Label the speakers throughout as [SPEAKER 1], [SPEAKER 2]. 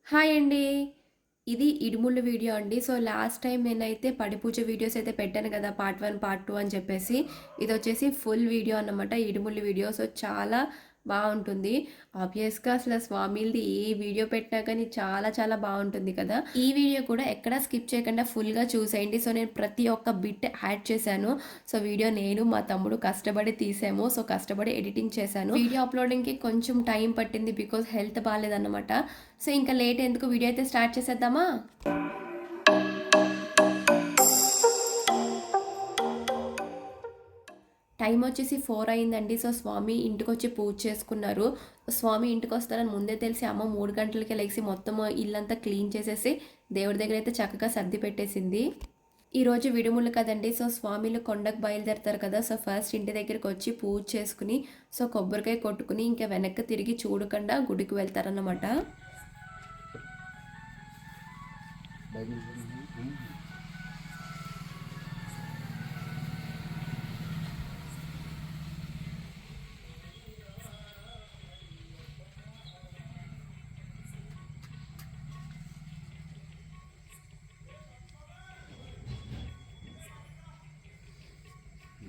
[SPEAKER 1] Hi అండి. ఇది ఇడుములు video అండి. సో, లాస్ట్ టైం నేనైతే పడి పూజ వీడియోస్ అయితే పెట్టాను కదా! పార్ట్ 1, పార్ట్ 2 అని చెప్పేసి. ఇదొచ్చేసి ఫుల్ వీడియో అన్నమాట. ఇడుములు వీడియో. సో, చాలా బావుంటుంది. ఆబ్వియస్‌గా అసల స్వామిలది ఏ వీడియో పెట్టినా కానీ చాలా చాలా బావుంటుంది కదా! ఈ వీడియో కూడా ఎక్కడా స్కిప్ చేయకుండా ఫుల్‌గా చూసేయండి. సో, నేను ప్రతి ఒక్క బిట్ యాడ్ చేశాను. సో, వీడియో నేను, మా తమ్ముడు కష్టపడి తీసాము. సో, కష్టపడి ఎడిటింగ్ చేశాను. వీడియో అప్‌లోడింగ్‌కి కొంచెం టైం పట్టింది. బికాజ్ హెల్త్ బాలేదన్నమాట. సో, ఇంకా లేట్ ఎందుకు వీడియో అయితే స్టార్ట్ చేసేద్దామా? టైం వచ్చేసి 4 అయిందండి. సో, స్వామి ఇంటికొచ్చి పూజ చేసుకున్నారు. స్వామి ఇంటికొస్తారని ముందే తెలిసి అమ్మ 3 గంటలకే లెగిసి మొత్తం ఇల్లంతా క్లీన్ చేసేసి దేవుడి దగ్గర అయితే చక్కగా సర్ది పెట్టేసింది. ఈరోజు విడుములు కదండి. సో, స్వామిలు కొండకు బయలుదేరతారు కదా! సో, ఫస్ట్ ఇంటి దగ్గరికి వచ్చి పూజ చేసుకుని, సో, కొబ్బరికాయ కొట్టుకుని ఇంకా వెనక్కి తిరిగి చూడకుండా గుడికి వెళ్తారన్నమాట.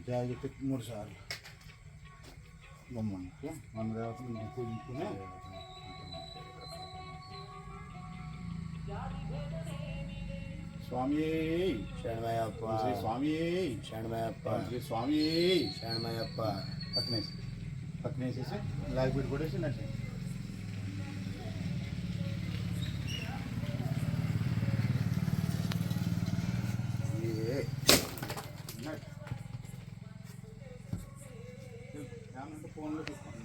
[SPEAKER 2] జాగ్రత్త 3 సార్లు బొమ్మకు మన దేవతను పూజించుకుని స్వామి
[SPEAKER 3] శరణమయ్యప్ప
[SPEAKER 2] శ్రీ స్వామి
[SPEAKER 3] శరణమయ్యప్ప
[SPEAKER 2] శ్రీ స్వామి
[SPEAKER 3] శరణమయ్యప్ప
[SPEAKER 2] పక్కనేసేసి లాగిపెట్టి కొట్టేసి నచ్చింది. ఫోన్లో తీసుకోండి.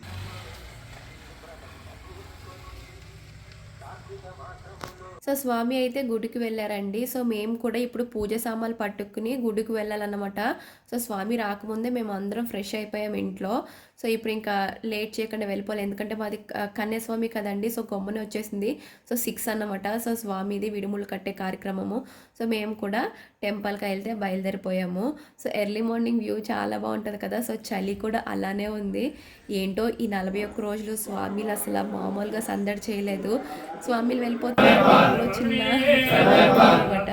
[SPEAKER 1] సో, స్వామి అయితే గుడికి వెళ్ళారండి. సో, మేము కూడా ఇప్పుడు పూజ సామాన్లు పట్టుకుని గుడికి వెళ్ళాలన్నమాట. సో, స్వామి రాకముందే మేము అందరం ఫ్రెష్ అయిపోయాం ఇంట్లో. సో, ఇప్పుడు ఇంకా లేట్ చేయకుండా వెళ్ళిపోవాలి. ఎందుకంటే మాది కన్యాస్వామి కదండి. సో, గమ్మున వచ్చేసింది. సో, 6 అన్నమాట. సో, స్వామిది విడుములు కట్టే కార్యక్రమము. సో, మేము కూడా టెంపుల్కి వెళ్తే బయలుదేరిపోయాము. సో, ఎర్లీ మార్నింగ్ వ్యూ చాలా బాగుంటుంది కదా! సో, చలి కూడా అలానే ఉంది. ఏంటో ఈ 41 రోజులు స్వామిలు అసలు మామూలుగా సందడి చేయలేదు. స్వామిలు వెళ్ళిపోతే చిన్న అనమాట.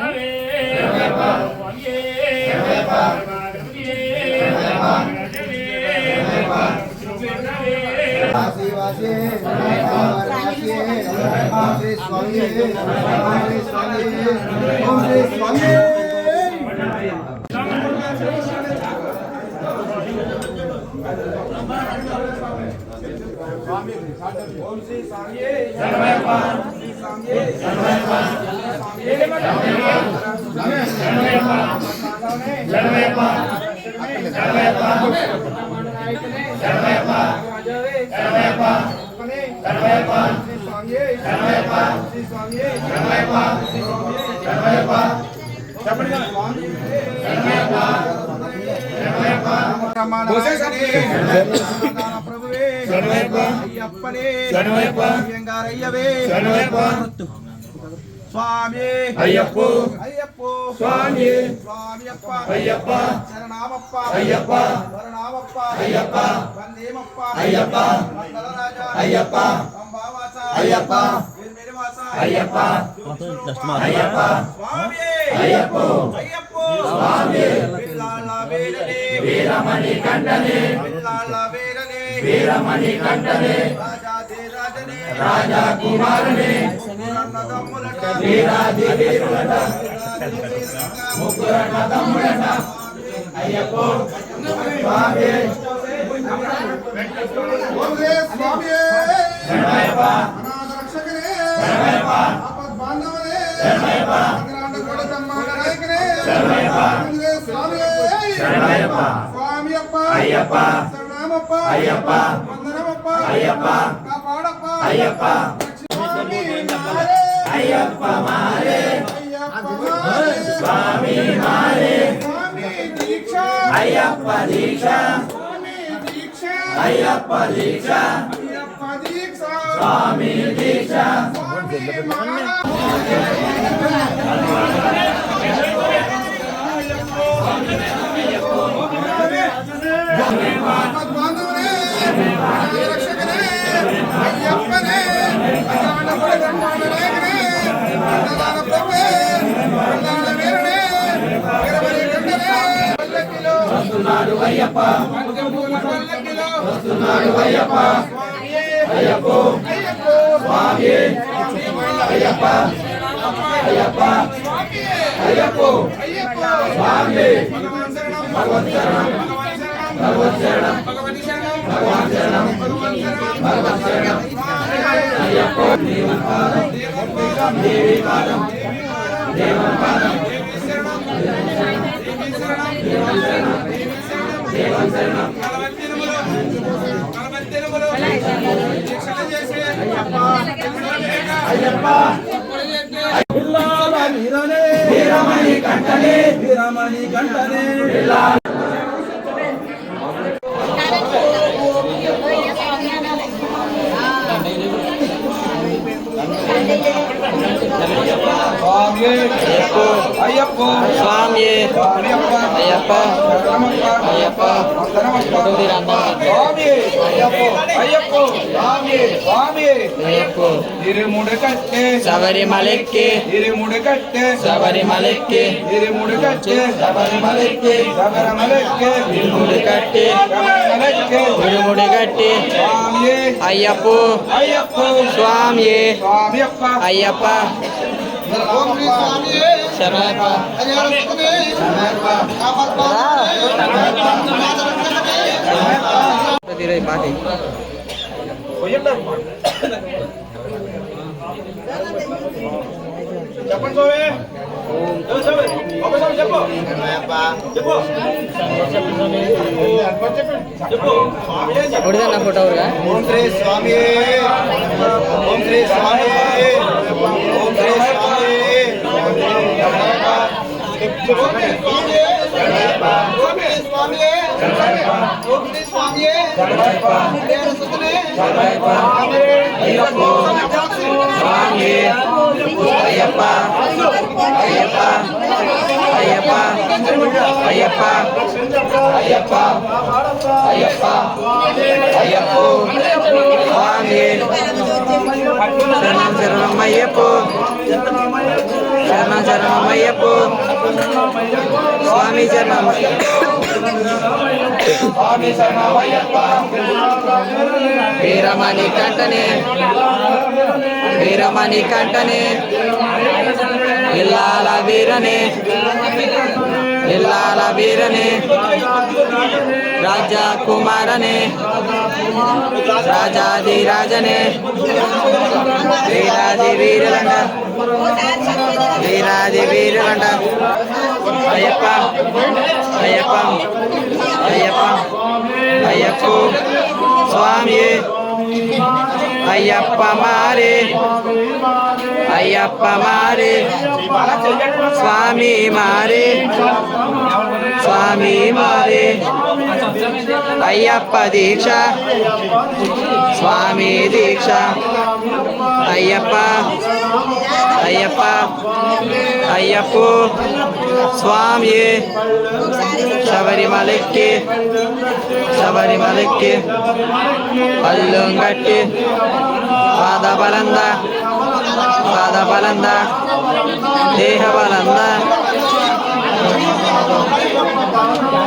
[SPEAKER 2] ఓం శ్రీ స్వామి ప్రభువే అయ్యప్పనే స్వామి అయ్యప్ప అయ్యప్ప స్వామి స్వామి అప్ప అయ్యప్ప శరణామప్ప అయ్యప్ప వరణామప్ప అయ్యప్ప వందేమప్ప అయ్యప్ప మంగళరాజ అయ్యప్ప అంబావాస అయ్యప్ప వీరమేరవాస అయ్యప్ప అయ్యప్ప స్వామి అయ్యప్ప అయ్యప్ప స్వామి బిల్లాల వేరనే వీరమణి కంఠనే బిల్లాల వేరనే వీరమణి కంఠనే రాజాదే రాజనే రాజా కుమారనే వీరాది వీరులట ముగ్గురట తమ్ముడట అయ్యప్ప స్వామి స్వామి శరణమయ్యప్ప అనాథ రక్షకనే శరణమయ్యప్ప ఆపద్బాంధవనే శరణమయ్యప్ప అగ్రాండ బ్రహ్మాండ నాయకనే శరణమయ్యప్ప స్వామి శరణమయ్యప్ప స్వామి అప్ప అయ్యప్ప శరణమప్ప అయ్యప్ప వందనమప్ప అయ్యప్ప కాపాడప్ప అయ్యప్ప అయ్యప్ప మారే స్వామి మారే అయ్యప్ప దీక్ష అయ్యప్ప దీక్ష స్వామి దీక్ష రక్షకనే అయ్యప్పనే వస్తున్నాడు అయ్యప్ప వస్తున్నాడు అయ్యప్ప అయ్యప్ప స్వామి అయ్యప్ప అయ్యప్ప అయ్యప్ప స్వామి భగవత్ శరణం భగవత్ శరణం భగవాన్ శరణం భగవత్ శరణం అయ్యప్ప దేవన్ పాదం దేవి పాదం దేవన్ పాదం దేవన్ శరణం దేవన్ శరణం అయ్యప్ప వీరమణి కంటనే వీరమణి కంటనే
[SPEAKER 4] అయ్యప్ప స్వామి అయ్యప్ప అయ్యప్ప అయ్యప్ప
[SPEAKER 5] ഇരുമുടുകട്ടെ
[SPEAKER 4] ശബരിമലയ്ക്ക്
[SPEAKER 5] ഇരുമുടുകട്ടെ
[SPEAKER 4] ശബരിമലയ്ക്ക്
[SPEAKER 5] ഇരുമുടുകട്ടെ
[SPEAKER 2] శబరిమలకి
[SPEAKER 5] ശബരിമലയ്ക്ക്
[SPEAKER 4] ഇരുമുടികట్టి
[SPEAKER 5] ശബരിമലയ്ക്ക്
[SPEAKER 4] ഇരുമുടികట్టి
[SPEAKER 5] സ്വാമിയേ
[SPEAKER 4] അയ്യപ്പ
[SPEAKER 5] അയ്യപ്പ
[SPEAKER 4] സ്വാമിയേ
[SPEAKER 5] സ്വാമിയപ്പ
[SPEAKER 4] అయ్యప్ప
[SPEAKER 5] ఓం శ్రీ స్వామియే
[SPEAKER 4] శరణయ్యప్ప
[SPEAKER 5] అయ్యప్పనే
[SPEAKER 4] తీరై పాటి
[SPEAKER 5] చెప్పండి స్వామి చెప్పు
[SPEAKER 4] ఉడిదన్న ఫోటో
[SPEAKER 3] ఓం శ్రీ స్వామి ఓం శ్రీ స్వామి ఓం శ్రీ స్వామి
[SPEAKER 4] అయ్యప్ప అయ్యప్ప అయ్యప్ప అయ్యప్ప అయ్యప్ప అయ్యప్ప అయ్యప్ప స్వామి శరణం శరణం అయ్యప్ప శరణం శరణం అయ్యప్ప స్వామి శరణం
[SPEAKER 2] స్వామి శరణమయ్యప్ప
[SPEAKER 4] వీరమణి కంటనే వీరమణి కంటనే ఇల్లాల వీరనే ఇల్లాల వీరనే రాజా కుమారనే రాజాది రాజనే వీరాది వీరులంట వీరాది వీరులంట అయ్యప్ప అయ్యప్ప అయ్యప్ప అయ్యప్ప స్వామి అయ్యప్ప మారే అయ్యప్ప మారే స్వామి మారే స్వామి మారే అయ్యప్ప దీక్ష స్వామి దీక్ష అయ్యప్ప అయ్యప్ప అయ్యప్ప స్వామి శబరిమలకి శబరిమలకి అల్లుంగట్టి పాదబలంద పాదబలంద దేహబలంద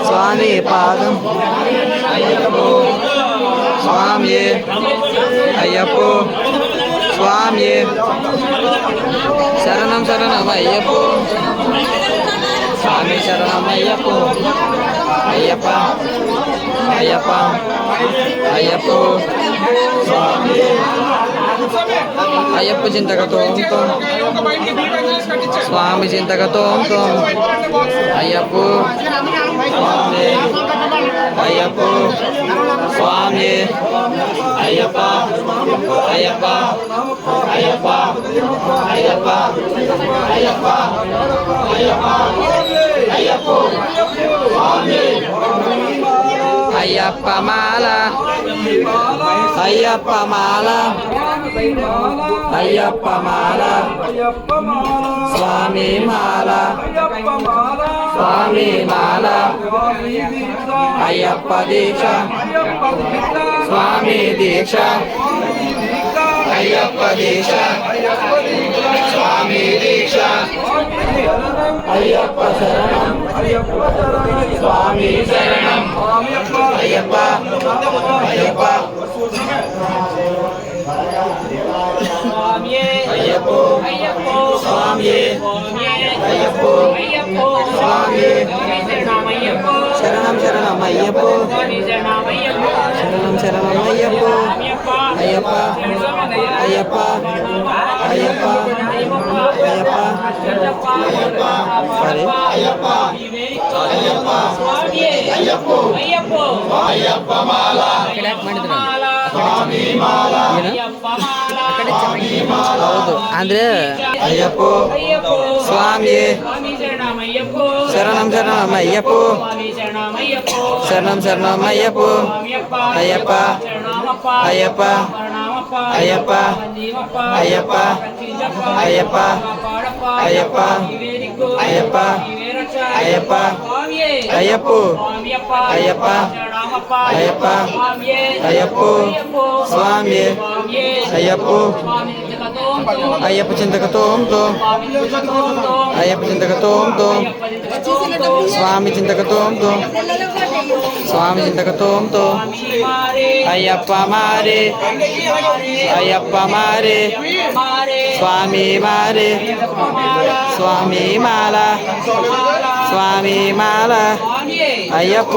[SPEAKER 4] స్వామి పాదం అయ్యప్ప స్వామి అయ్యప్ప స్వామి శరణం శరణం అయ్యప్ప స్వామి శరణం అయ్యప్ప అయ్యప్ప అయ్యప్ప అయ్యప్ప స్వామి అయ్యప్ప చింతకతో స్వామి చింతకతో అయ్యప్ప స్వామి అయ్యప్ప స్వామి అయ్యప్ప అయ్యప్ప అయ్యప్ప అయ్యప్ప అయ్యప్ప అయ్యప్ప అయ్యప్ప స్వామి అయ్యప్ప మాల అయ్యప్ప మాల అయ్యప్ప మాల స్వామి మాల స్వామి మాల అయ్యప్ప దీక్ష స్వామి దీక్ష అయ్యప్ప దీక్ష స్వామి దీక్ష అయ్యప్ప శరణం స్వామి శరణం అయ్యప్ప అయ్యప్ప అయ్యప్పో స్వామి అయ్యప్పో స్వామి శరణం శరణం అయ్యప్పో శరణం శరణం అయ్యప్పో అయ్యప్ప అయ్యప్ప అయ్యప్ప అయ్యప్ప సరే
[SPEAKER 3] అయ్యప్ప అయ్యప్ప అయ్యప్ప మాల స్వామి మాల
[SPEAKER 4] ಹೌದು ಅಂದ್ರೆ ಅಯ್ಯಪ್ಪೋ ಸ್ವಾಮಿ ಶರಣಂ ಶರಣಂ ಅಯ್ಯಪ್ಪೋ ಶರಣಂ ಶರಣಂ ಅಯ್ಯಪ್ಪೋ ಅಯ್ಯಪ್ಪ ಅಯ್ಯಪ್ಪ ಅಯ್ಯಪ್ಪ ಅಯ್ಯಪ್ಪ ಅಯ್ಯಪ್ಪ ಅಯ್ಯಪ್ಪ ಅಯ್ಯಪ್ಪ ಅಯ್ಯಪ್ಪ ಅಯ್ಯಪ್ಪೋ ಅಯ್ಯಪ್ಪ ಅಯ್ಯಪ್ಪ ಅಯ್ಯಪ್ಪೋ ಸ್ವಾಮಿ ಅಯ್ಯಪ್ಪೋ ಅಯ್ಯಪ್ಪ చింతకతోంతో అయ్యప్ప చింతకతోంతో స్వామి చింతకతోంతో స్వామి చింతకతోంతో అయ్యప్ప మారే అయ్యప్ప మారే స్వామి మారే స్వామి మాల స్వామి మాల అయ్యప్ప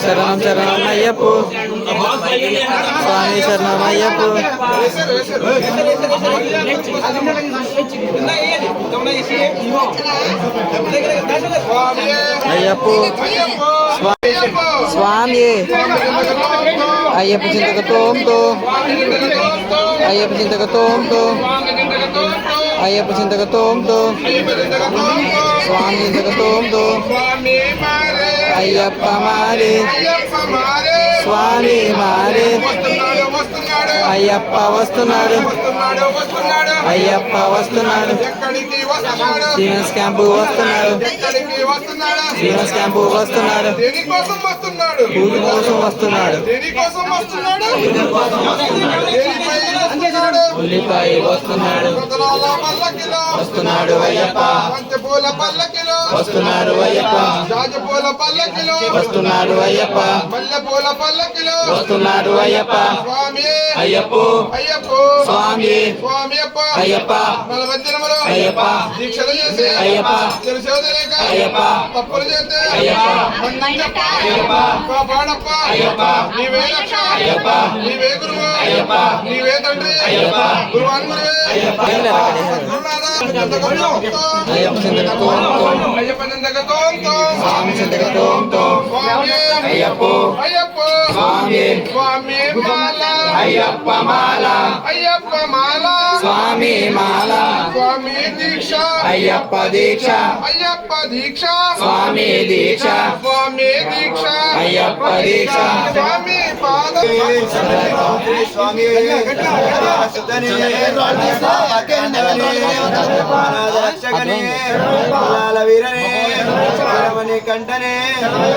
[SPEAKER 4] శరణం శరణం అయ్యప్ప స్వామి శరణం అయ్యప్ప అయ్యప్ప స్వామి అయ్యప్ప చింతకతోంతో అయ్యప్ప చింతకతోంతో అయ్యప్ప చింతకతోంతో స్వామి చింతకతోంతో అయ్యప్ప మారే స్వామి మారే అయ్యప్ప వస్తున్నాడు అయ్యప్ప వస్తున్నాడు శ్రీనివాస్ క్యాంపు వస్తున్నాడు శ్రీనివాస్ క్యాంపు వస్తున్నాడు పూజ కోసం వస్తున్నాడు ఉల్లిపాయ వస్తున్నాడు వస్తున్నాడు అయ్యప్ప వస్తున్నాడు అయ్యప్ప వస్తున్నాడు అయ్యప్ప వస్తున్నాడు అయ్యప్ప అయ్యప్పో స్వామి అయ్యప్ప అయ్యప్ప అయ్యప్ప అయ్యప్ప అయ్యప్ప అయ్యప్ప
[SPEAKER 5] నీవే రక్ష
[SPEAKER 4] అయ్యప్ప
[SPEAKER 5] నీవే గురువు
[SPEAKER 4] అయ్యప్ప
[SPEAKER 5] నీవే తండ్రి
[SPEAKER 4] అయ్యప్ప
[SPEAKER 5] గురువాన్ గురువే
[SPEAKER 4] అయ్యప్ప
[SPEAKER 5] అయ్యప్ప చింతకతోంతో
[SPEAKER 4] స్వామి చింతకతోంతో అయ్యప్పో
[SPEAKER 5] అయ్యప్ప
[SPEAKER 4] స్వామి
[SPEAKER 5] స్వామి మాల
[SPEAKER 4] అయ్యప్ప మాల
[SPEAKER 5] అయ్యప్ప మాల
[SPEAKER 4] స్వామి మాల
[SPEAKER 5] స్వామి దీక్ష
[SPEAKER 4] అయ్యప్ప దీక్ష
[SPEAKER 5] అయ్యప్ప దీక్ష
[SPEAKER 4] స్వామి దీక్ష
[SPEAKER 5] స్వామి దీక్ష
[SPEAKER 4] అయ్యప్ప దీక్ష
[SPEAKER 5] స్వామి పాద
[SPEAKER 3] స్వామి వీరనే వీరమణి కంటనే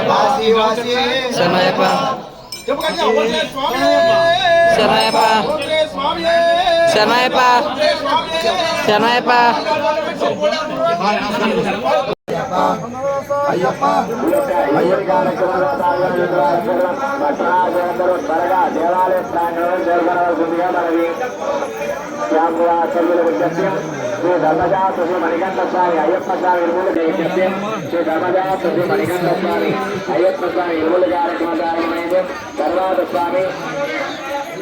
[SPEAKER 3] వాసి వాసి
[SPEAKER 4] శరణయ్యప్ప శరణయ్యప్ప శరణయ్యప్ప శరణయ్యప్ప
[SPEAKER 3] అయ్యప్ప త్వరగా దేవాలయ ప్రాంగణం జరగవలసిందిగా మనవి శ్రీ ధర్మజాత శ్రీ మణికంఠ స్వామి అయ్యప్ప స్వామి ఇరుములు జయత్యం శ్రీ ధర్మజాత శ్రీ మణికంఠ స్వామి అయ్యప్ప స్వామి ఇరుములు కార్యక్రమమైంది తర్వాత స్వామి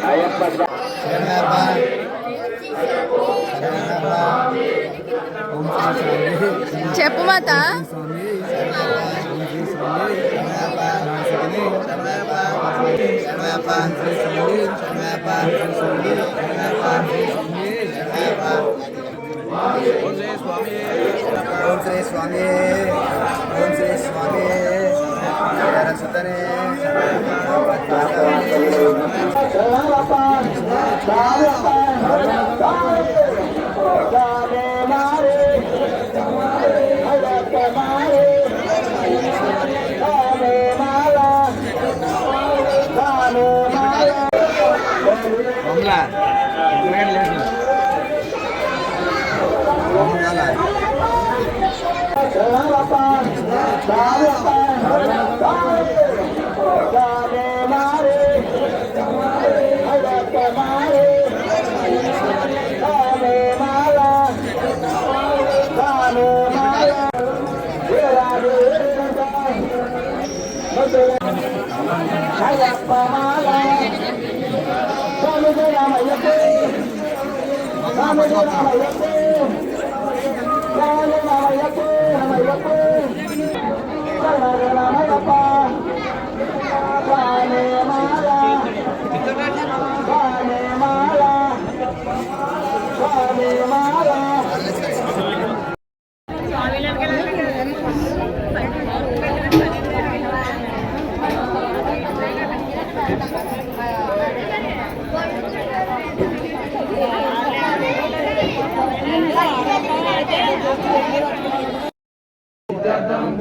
[SPEAKER 3] అయ్యప్ప
[SPEAKER 1] చెప్పు మాత
[SPEAKER 3] ఓం శ్రీ స్వామి ఓం శ్రీ స్వామి రక్షతనే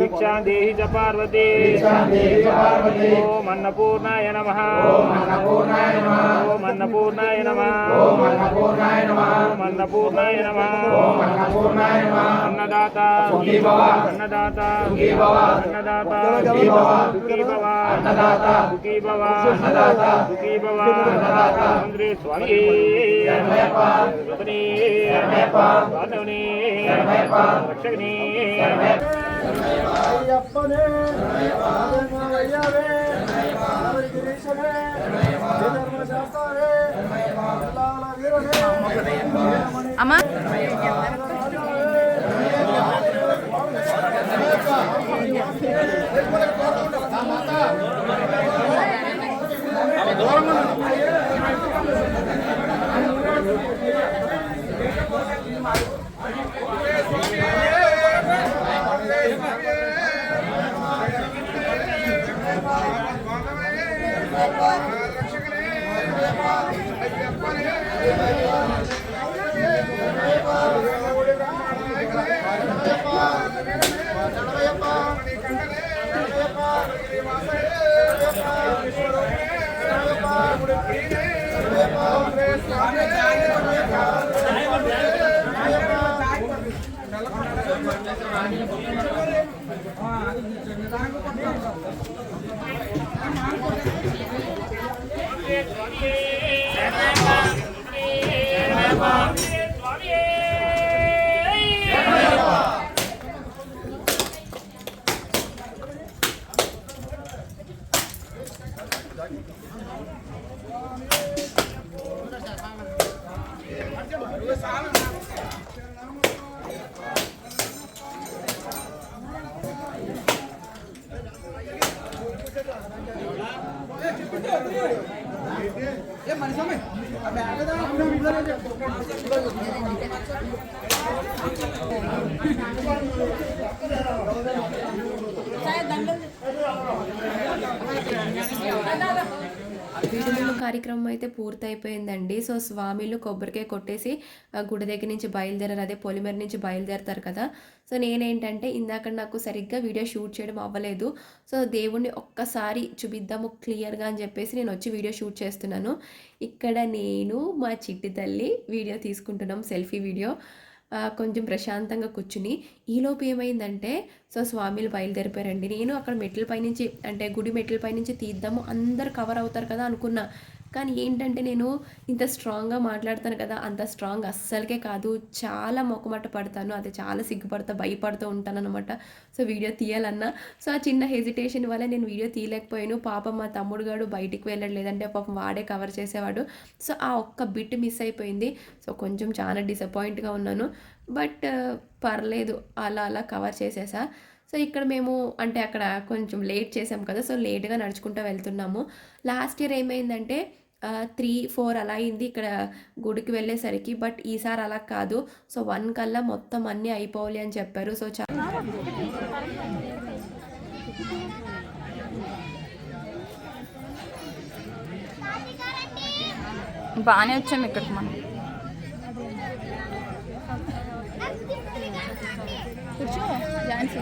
[SPEAKER 6] दीक्षा देहि च पार्वती ओम अन्नपूर्णाय नमः ओम अन्नपूर्णाय नमः अन्नदाता सुखी भव अन्नदाता सुखी भव मंदिर स्वामी रक्षकनी
[SPEAKER 7] అయ్యప్పనే అయ్యవే గిరీశనే ధర్మశాస్త్రే వీరనే
[SPEAKER 1] అమ్మా కార్యక్రమం అయితే పూర్తయిపోయిందండి. సో స్వామిలు కొబ్బరికాయ కొట్టేసి గుడి దగ్గర నుంచి బయలుదేరారు, అదే పొలిమేర నుంచి బయలుదేరతారు కదా. సో నేనేంటంటే ఇందాక నాకు సరిగ్గా వీడియో షూట్ చేయడం అవ్వలేదు. సో దేవుణ్ణి ఒక్కసారి చూపిద్దాము క్లియర్గా అని చెప్పేసి నేను వచ్చి వీడియో షూట్ చేస్తున్నాను. ఇక్కడ నేను మా చిట్టి తల్లి వీడియో తీసుకుంటున్నాం, సెల్ఫీ వీడియో. కొంచెం ప్రశాంతంగా కూర్చుని ఈలోపు ఏమైందంటే సో స్వామిలు బయలుదేరిపోయారండి. నేను అక్కడ మెట్ల పైనుంచి అంటే గుడి మెట్ల పైనుంచి తీద్దాము అందరు కవర్ అవుతారు కదా అనుకున్నా. కానీ ఏంటంటే నేను ఇంత స్ట్రాంగ్గా మాట్లాడతాను కదా, అంత స్ట్రాంగ్ అస్సలకే కాదు. చాలా మొక్కమట్ట పడతాను, అది చాలా సిగ్గుపడతా భయపడుతూ ఉంటాను అనమాట. సో వీడియో తీయాలన్నా సో ఆ చిన్న హెజిటేషన్ వల్ల నేను వీడియో తీయలేకపోయాను. పాపం మా తమ్ముడు గారు బయటికి వెళ్ళడు, లేదంటే పాపం వాడే కవర్ చేసేవాడు. సో ఆ ఒక్క బిట్ మిస్ అయిపోయింది. సో కొంచెం చాలా డిసప్పాయింట్గా ఉన్నాను. బట్ పర్లేదు, అలా అలా కవర్ చేసేసా. సో ఇక్కడ మేము అంటే అక్కడ కొంచెం లేట్ చేసాం కదా, సో లేట్గా నడుచుకుంటూ వెళ్తున్నాము. లాస్ట్ ఇయర్ ఏమైందంటే 3-4 అలా అయింది ఇక్కడ గుడికి వెళ్ళేసరికి. బట్ ఈసారి అలా కాదు. సో 1 కల్లా మొత్తం అన్నీ అయిపోవాలి అని చెప్పారు. సో
[SPEAKER 8] బాగానే వచ్చాము ఇక్కడికి మనం. కూర్చో ఝాన్సీ.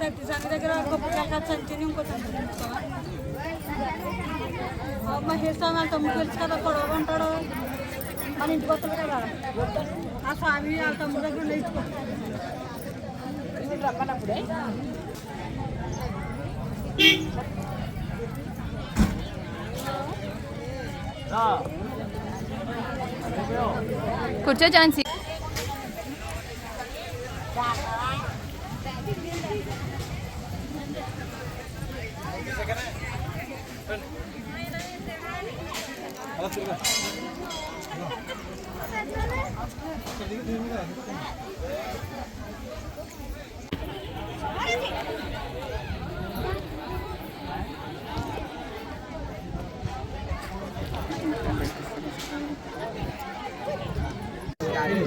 [SPEAKER 9] శక్తి సంఘ దగ్గర కొబ్బరికాయ సంచిని ఇంకో మహేష్ స్వామి వాళ్ళ తమ్ముడు తెలుసు కదా పొడవు ఉంటాడు మన ఇంటికి వస్తుంది కదా ఆ స్వామి వాళ్ళ తమ్ముడు దగ్గర నేర్చుకుంటాడు
[SPEAKER 8] కూర్చో ఝాన్సీ.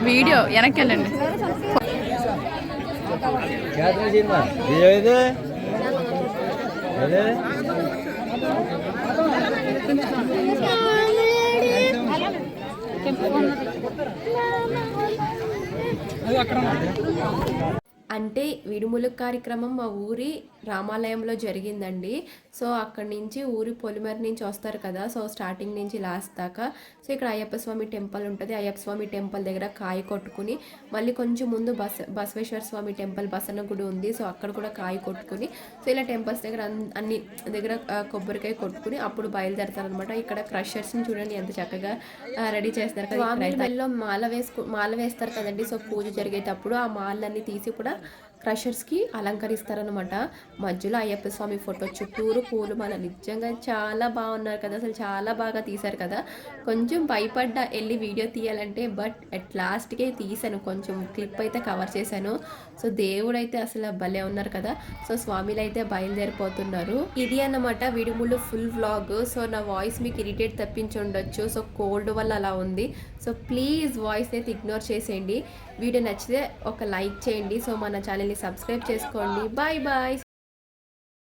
[SPEAKER 8] వీడియో వెనక్కి వెళ్ళండి.
[SPEAKER 1] అంటే విడుములు కార్యక్రమం మా ఊరి రామాలయంలో జరిగిందండి. సో అక్కడి నుంచి ఊరి పొలిమేర నుంచి వస్తారు కదా, సో స్టార్టింగ్ నుంచి లాస్ట్ దాకా. సో ఇక్కడ అయ్యప్ప స్వామి టెంపుల్ ఉంటుంది. అయ్యప్ప స్వామి టెంపుల్ దగ్గర కాయ కొట్టుకుని మళ్ళీ కొంచెం ముందు బసవేశ్వర స్వామి టెంపుల్ బసన్న గుడి ఉంది. సో అక్కడ కూడా కాయ కొట్టుకుని సో ఇలా టెంపుల్స్ దగ్గర అన్ని దగ్గర కొబ్బరికాయ కొట్టుకుని అప్పుడు బయలుదేరతారు అనమాట. ఇక్కడ క్రషర్స్ని చూడండి ఎంత చక్కగా రెడీ చేస్తారు కదా. స్వామి మెడలో మాల వేస్తారు కదండి. సో పూజ జరిగేటప్పుడు ఆ మాలన్నీ తీసి కూడా క్రషర్స్కి అలంకరిస్తారనమాట. మధ్యలో అయ్యప్ప స్వామి ఫోటో చుట్టూరు పూలు మన నిజంగా చాలా బాగున్నారు కదా, అసలు చాలా బాగా తీశారు కదా. కొంచెం భయపడ్డా వెళ్ళి వీడియో తీయాలంటే, బట్ అట్ లాస్ట్కే తీసాను, కొంచెం క్లిప్ అయితే కవర్ చేశాను. సో దేవుడైతే అసలు భలే ఉన్నారు కదా. సో స్వామిలు అయితే బయలుదేరిపోతున్నారు. ఇది అన్నమాట విడుములు ఫుల్ వ్లాగ్. సో నా వాయిస్ మీకు ఇరిటేట్ తప్పించి ఉండొచ్చు, సో కోల్డ్ వల్ల అలా ఉంది. సో ప్లీజ్ వాయిస్ అయితే ఇగ్నోర్ చేసేయండి. వీడియో నచ్చితే ఒక లైక్ చేయండి. సో మన ఛానల్ని సబ్స్క్రైబ్ చేసుకోండి. Bye bye.